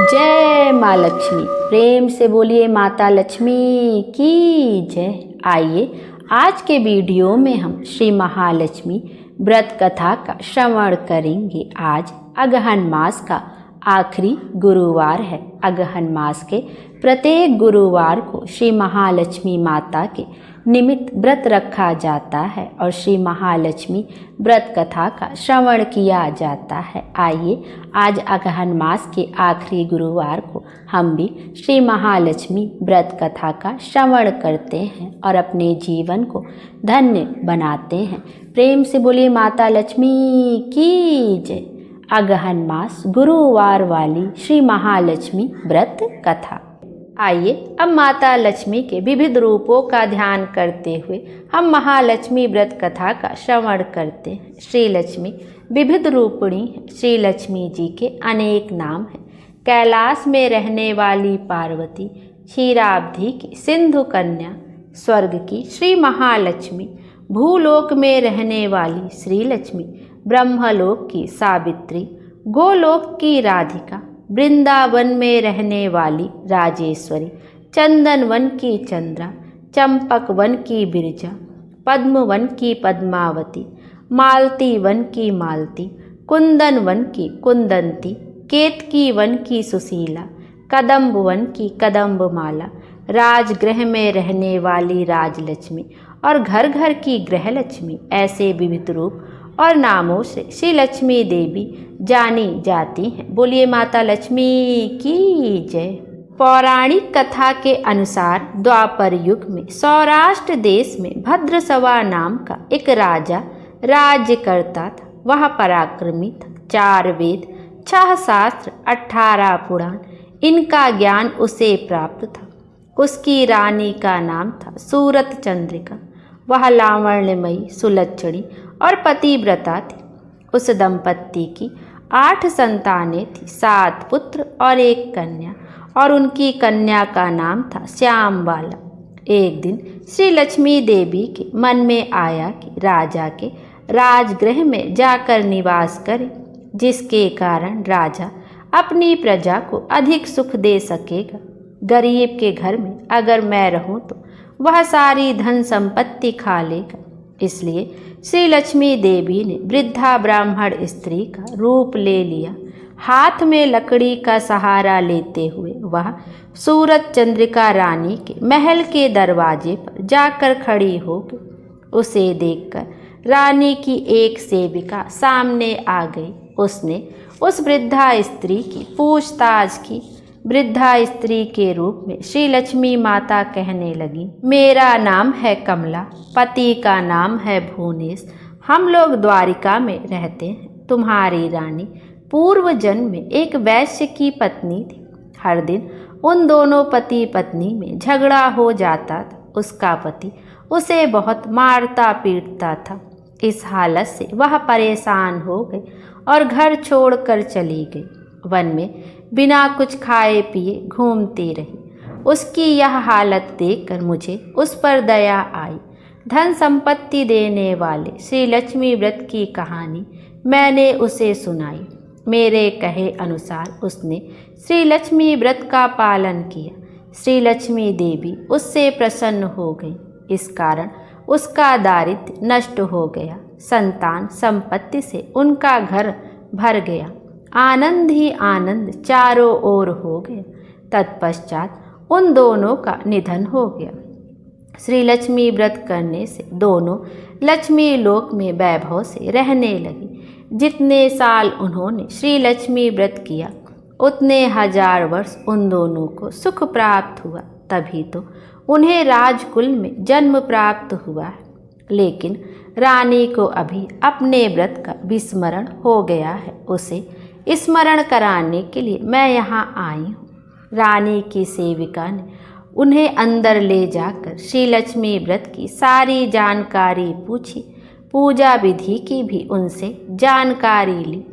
जय माँ लक्ष्मी। प्रेम से बोलिए माता लक्ष्मी की जय। आइए आज के वीडियो में हम श्री महालक्ष्मी व्रत कथा का श्रवण करेंगे। आज अगहन मास का आखिरी गुरुवार है। अगहन मास के प्रत्येक गुरुवार को श्री महालक्ष्मी माता के निमित्त व्रत रखा जाता है और श्री महालक्ष्मी व्रत कथा का श्रवण किया जाता है। आइए आज अगहन मास के आखिरी गुरुवार को हम भी श्री महालक्ष्मी व्रत कथा का श्रवण करते हैं और अपने जीवन को धन्य बनाते हैं। प्रेम से बोलिए माता लक्ष्मी की जय। अगहन मास गुरुवार वाली श्री महालक्ष्मी व्रत कथा। आइए अब माता लक्ष्मी के विविध रूपों का ध्यान करते हुए हम महालक्ष्मी व्रत कथा का श्रवण करते हैं। श्री लक्ष्मी विविध रूपिणी है। श्री लक्ष्मी जी के अनेक नाम हैं। कैलाश में रहने वाली पार्वती, क्षीराब्धि की सिंधु कन्या, स्वर्ग की श्री महालक्ष्मी, भूलोक में रहने वाली श्री लक्ष्मी, ब्रह्मलोक की सावित्री, गोलोक की राधिका, वृंदावन में रहने वाली राजेश्वरी, चंदन वन की चंद्रा, चंपक वन की बिरजा, पद्म वन की पद्मावती, मालती वन की मालती, कुंदन वन की कुंदंती, केतकी वन की सुशीला, कदम्ब वन की कदम्ब माला, राजगृह में रहने वाली राजलक्ष्मी और घर घर की गृहलक्ष्मी। ऐसे विविध रूप और नामों से श्री लक्ष्मी देवी जानी जाती हैं। बोलिए माता लक्ष्मी की जय। पौराणिक कथा के अनुसार द्वापर युग में सौराष्ट्र देश में भद्रसवा नाम का एक राजा राज्य करता था। वह पराक्रमी था। 4 वेद, 6 शास्त्र, 18 पुराण, इनका ज्ञान उसे प्राप्त था। उसकी रानी का नाम था सूरत चंद्रिका। वह लावण्यमयी, सुलक्षणी और पतिव्रता थी। उस दंपत्ति की 8 संतानें थी, 7 पुत्र और 1 कन्या, और उनकी कन्या का नाम था श्यामबाला। एक दिन श्री लक्ष्मी देवी के मन में आया कि राजा के राजगृह में जाकर निवास करे, जिसके कारण राजा अपनी प्रजा को अधिक सुख दे सकेगा। गरीब के घर में अगर मैं रहूं तो वह सारी धन संपत्ति खा लेगा। इसलिए श्री लक्ष्मी देवी ने वृद्धा ब्राह्मण स्त्री का रूप ले लिया। हाथ में लकड़ी का सहारा लेते हुए वह सूरत चंद्रिका रानी के महल के दरवाजे पर जाकर खड़ी हो गई। उसे देखकर रानी की एक सेविका सामने आ गई। उसने उस वृद्धा स्त्री की पूछताछ की। वृद्धा स्त्री के रूप में श्री लक्ष्मी माता कहने लगी, मेरा नाम है कमला, पति का नाम है भुवनेश, हम लोग द्वारिका में रहते हैं। तुम्हारी रानी पूर्व जन्म में एक वैश्य की पत्नी थी। हर दिन उन दोनों पति पत्नी में झगड़ा हो जाता था। उसका पति उसे बहुत मारता पीटता था। इस हालत से वह परेशान हो गई और घर छोड़कर चली गई। वन में बिना कुछ खाए पिए घूमती रही। उसकी यह हालत देखकर मुझे उस पर दया आई। धन संपत्ति देने वाले श्री लक्ष्मी व्रत की कहानी मैंने उसे सुनाई। मेरे कहे अनुसार उसने श्री लक्ष्मी व्रत का पालन किया। श्री लक्ष्मी देवी उससे प्रसन्न हो गई। इस कारण उसका दारिद्र्य नष्ट हो गया। संतान संपत्ति से उनका घर भर गया। आनंद ही आनंद चारों ओर हो गया। तत्पश्चात उन दोनों का निधन हो गया। श्री लक्ष्मी व्रत करने से दोनों लक्ष्मी लोक में वैभव से रहने लगी। जितने साल उन्होंने श्री लक्ष्मी व्रत किया उतने 1000 वर्ष उन दोनों को सुख प्राप्त हुआ। तभी तो उन्हें राजकुल में जन्म प्राप्त हुआ है। लेकिन रानी को अभी अपने व्रत का विस्मरण हो गया है। उसे स्मरण कराने के लिए मैं यहाँ आई हूँ। रानी की सेविका ने उन्हें अंदर ले जाकर श्री लक्ष्मी व्रत की सारी जानकारी पूछी। पूजा विधि की भी उनसे जानकारी ली।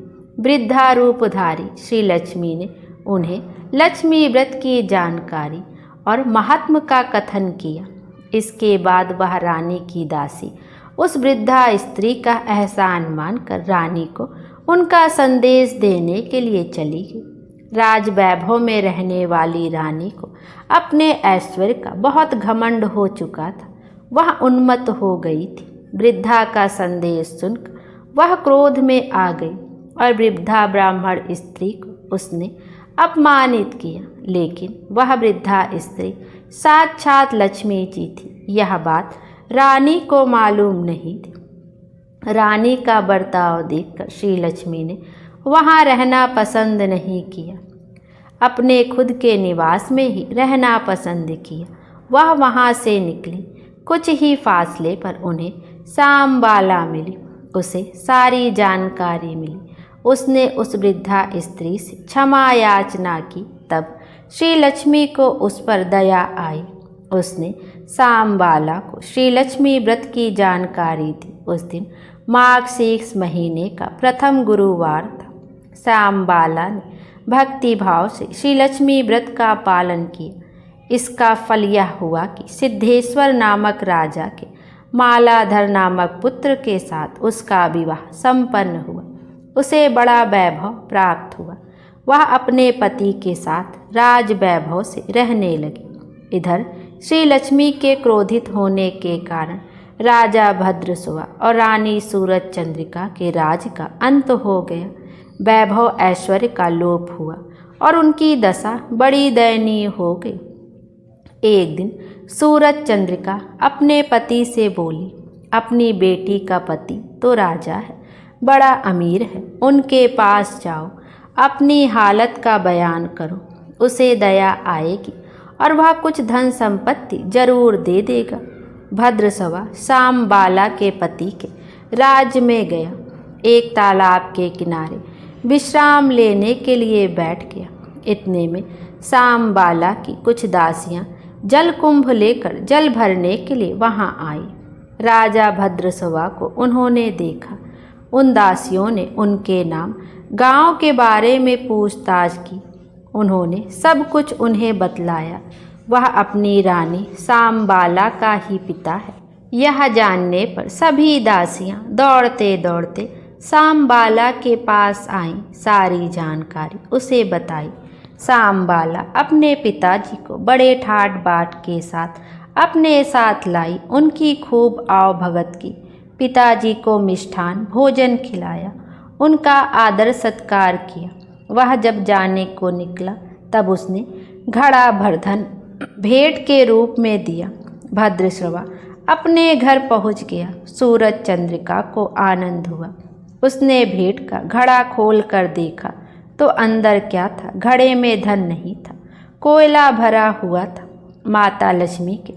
वृद्धा रूपधारी श्री लक्ष्मी ने उन्हें लक्ष्मी व्रत की जानकारी और महात्म का कथन किया। इसके बाद वह रानी की दासी उस वृद्धा स्त्री का एहसान मानकर रानी को उनका संदेश देने के लिए चली गई। राज वैभव में रहने वाली रानी को अपने ऐश्वर्य का बहुत घमंड हो चुका था। वह उन्मत्त हो गई थी। वृद्धा का संदेश सुनकर वह क्रोध में आ गई और वृद्धा ब्राह्मण स्त्री को उसने अपमानित किया। लेकिन वह वृद्धा स्त्री साक्षात लक्ष्मी जी थी। यह बात रानी को मालूम नहीं थी। रानी का बर्ताव देखकर श्री लक्ष्मी ने वहाँ रहना पसंद नहीं किया। अपने खुद के निवास में ही रहना पसंद किया। वह वहाँ से निकली। कुछ ही फासले पर उन्हें सांबाला मिली। उसे सारी जानकारी मिली। उसने उस वृद्धा स्त्री से क्षमा याचना की। तब श्री लक्ष्मी को उस पर दया आई। उसने सांबाला को श्री लक्ष्मी व्रत की जानकारी दी। उस दिन मार्गशीर्ष महीने का प्रथम गुरुवार था। सांबाला ने भक्ति भाव से श्री लक्ष्मी व्रत का पालन किया। इसका फल यह हुआ कि सिद्धेश्वर नामक राजा के मालाधर नामक पुत्र के साथ उसका विवाह संपन्न हुआ। उसे बड़ा वैभव प्राप्त हुआ। वह अपने पति के साथ राज वैभव से रहने लगी। इधर श्री लक्ष्मी के क्रोधित होने के कारण राजा भद्रसुवा और रानी सूरज चंद्रिका के राज का अंत हो गया। वैभव ऐश्वर्य का लोप हुआ और उनकी दशा बड़ी दयनीय हो गई। एक दिन सूरज चंद्रिका अपने पति से बोली, अपनी बेटी का पति तो राजा है, बड़ा अमीर है, उनके पास जाओ, अपनी हालत का बयान करो, उसे दया आएगी और वह कुछ धन संपत्ति जरूर दे देगा। भद्रसवा सांबाला के पति के राज्य में गया। एक तालाब के किनारे विश्राम लेने के लिए बैठ गया। इतने में सांबाला की कुछ दासियां जल कुंभ लेकर जल भरने के लिए वहां आई। राजा भद्रसवा को उन्होंने देखा। उन दासियों ने उनके नाम, गांव के बारे में पूछताछ की। उन्होंने सब कुछ उन्हें बतलाया। वह अपनी रानी सांबाला का ही पिता है। यह जानने पर सभी दासियां दौड़ते दौड़ते सांबाला के पास आईं। सारी जानकारी उसे बताई। सांबाला अपने पिताजी को बड़े ठाट बाट के साथ अपने साथ लाई। उनकी खूब आवभगत की। पिताजी को मिष्ठान भोजन खिलाया। उनका आदर सत्कार किया। वह जब जाने को निकला तब उसने घड़ा भर धन भेंट के रूप में दिया। भद्रसवा अपने घर पहुंच गया। सूरज चंद्रिका को आनंद हुआ। उसने भेंट का घड़ा खोल कर देखा तो अंदर क्या था? घड़े में धन नहीं था, कोयला भरा हुआ था। माता लक्ष्मी के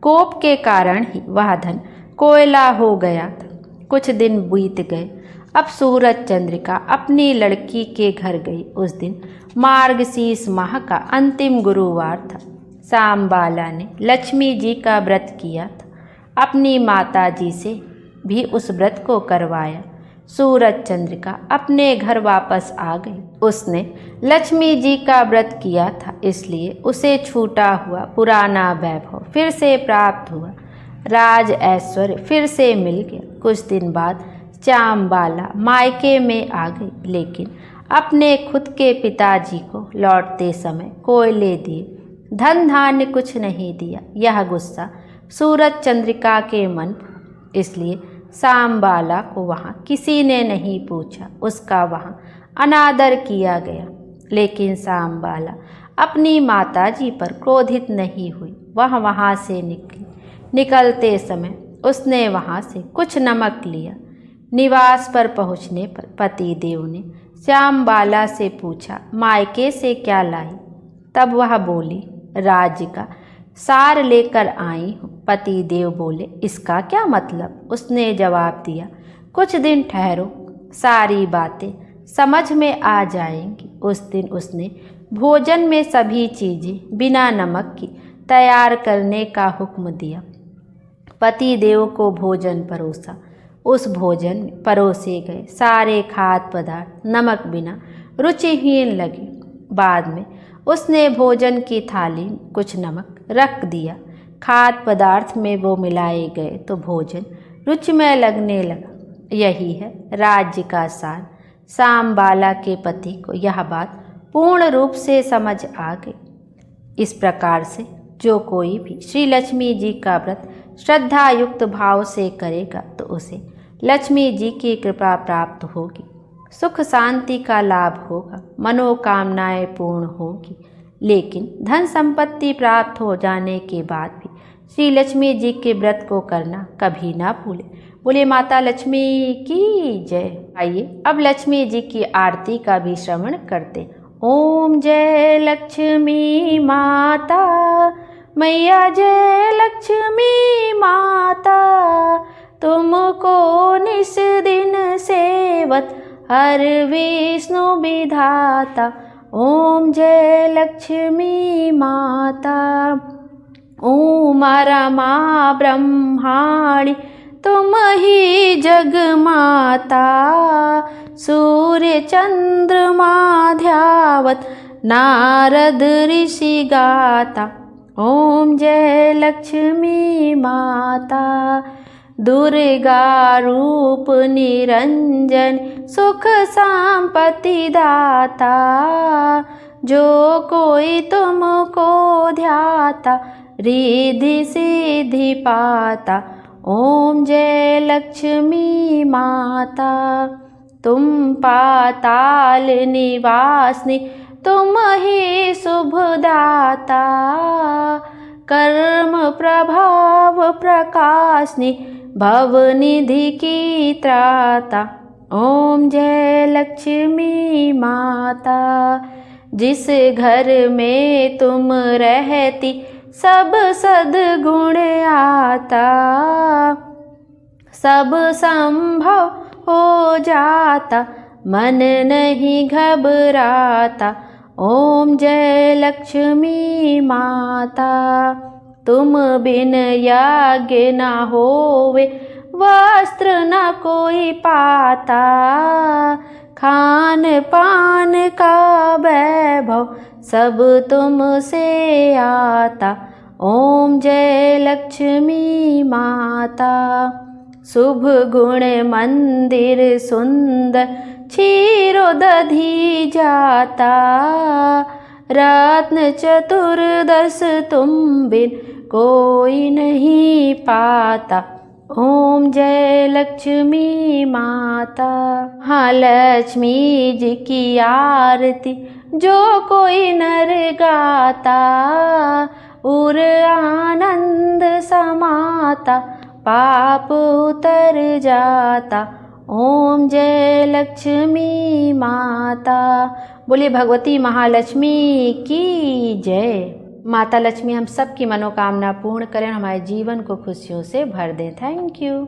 कोप के कारण ही वह धन कोयला हो गया था। कुछ दिन बीत गए। अब सूरज चंद्रिका अपनी लड़की के घर गई। उस दिन मार्गशीर्ष माह का अंतिम गुरुवार था। सांबाला ने लक्ष्मी जी का व्रत किया था। अपनी माता जी से भी उस व्रत को करवाया। सूरज चंद्रिका अपने घर वापस आ गई। उसने लक्ष्मी जी का व्रत किया था, इसलिए उसे छूटा हुआ पुराना वैभव फिर से प्राप्त हुआ। राज ऐश्वर्य फिर से मिल गया। कुछ दिन बाद सांबाला मायके में आ गई, लेकिन अपने खुद के पिताजी को लौटते समय कोयले दिए, धन धान्य कुछ नहीं दिया। यह गुस्सा सूरज चंद्रिका के मन पर, इसलिए सांबाला को वहाँ किसी ने नहीं पूछा। उसका वहाँ अनादर किया गया। लेकिन सांबाला अपनी माताजी पर क्रोधित नहीं हुई। वह वहाँ से निकली। निकलते समय उसने वहाँ से कुछ नमक लिया। निवास पर पहुँचने पर पति देव ने सांबाला से पूछा, मायके से क्या लाई? तब वह बोली, राज्य का सार लेकर आई हूँ। पति देव बोले, इसका क्या मतलब? उसने जवाब दिया, कुछ दिन ठहरो, सारी बातें समझ में आ जाएंगी। उस दिन उसने भोजन में सभी चीज़ें बिना नमक की तैयार करने का हुक्म दिया। पति देव को भोजन परोसा। उस भोजन में परोसे गए सारे खाद्य पदार्थ नमक बिना रुचिहीन लगे। बाद में उसने भोजन की थाली में कुछ नमक रख दिया। खाद्य पदार्थ में वो मिलाए गए तो भोजन रुचिमय लगने लगा। यही है राज्य का सार। सांबाला के पति को यह बात पूर्ण रूप से समझ आ गई। इस प्रकार से जो कोई भी श्री लक्ष्मी जी का व्रत श्रद्धा युक्त भाव से करेगा तो उसे लक्ष्मी जी की कृपा प्राप्त होगी, सुख शांति का लाभ होगा, मनोकामनाएं पूर्ण होगी। लेकिन धन संपत्ति प्राप्त हो जाने के बाद भी श्री लक्ष्मी जी के व्रत को करना कभी ना भूले। बोले माता लक्ष्मी की जय। आइए अब लक्ष्मी जी की आरती का भी श्रवण करते। ओम जय लक्ष्मी माता मैया, जय लक्ष्मी माता, तुमको निस दिन सेवत हर विष्णु विधाता। ओम जय लक्ष्मी माता। उमा माँ ब्रह्माणी तुम ही जग माता, सूर्य चंद्रमा ध्यावत नारद ऋषि गाता। ओम जय लक्ष्मी माता। दुर्गा रूप निरंजन सुख संपत्ति दाता, जो कोई तुमको ध्याता रिद्धि सिद्धि पाता। ओम जय लक्ष्मी माता। तुम पाताल निवासिनी तुम ही शुभदाता, कर्म प्रभाव प्रकाशनी भवनिधि की त्राता। ओम जय लक्ष्मी माता। जिस घर में तुम रहती सब सद्गुण आता, सब संभव हो जाता मन नहीं घबराता। ओम जय लक्ष्मी माता। तुम बिन यज्ञ न होवे वस्त्र न कोई पाता, खान पान का वैभव सब तुमसे आता। ओम जय लक्ष्मी माता। शुभ गुण मंदिर सुंदर क्षीरो दधी जाता, रत्न चतुर्दश तुम बिन कोई नहीं पाता। ओम जय लक्ष्मी माता। हाँ लक्ष्मी जी की आरती जो कोई नर गाता, उर आनंद समाता पाप उतर जाता। ओम जय लक्ष्मी माता। बोलिए भगवती महालक्ष्मी की जय। माता लक्ष्मी हम सब की मनोकामना पूर्ण करें, हमारे जीवन को खुशियों से भर दें। Thank you.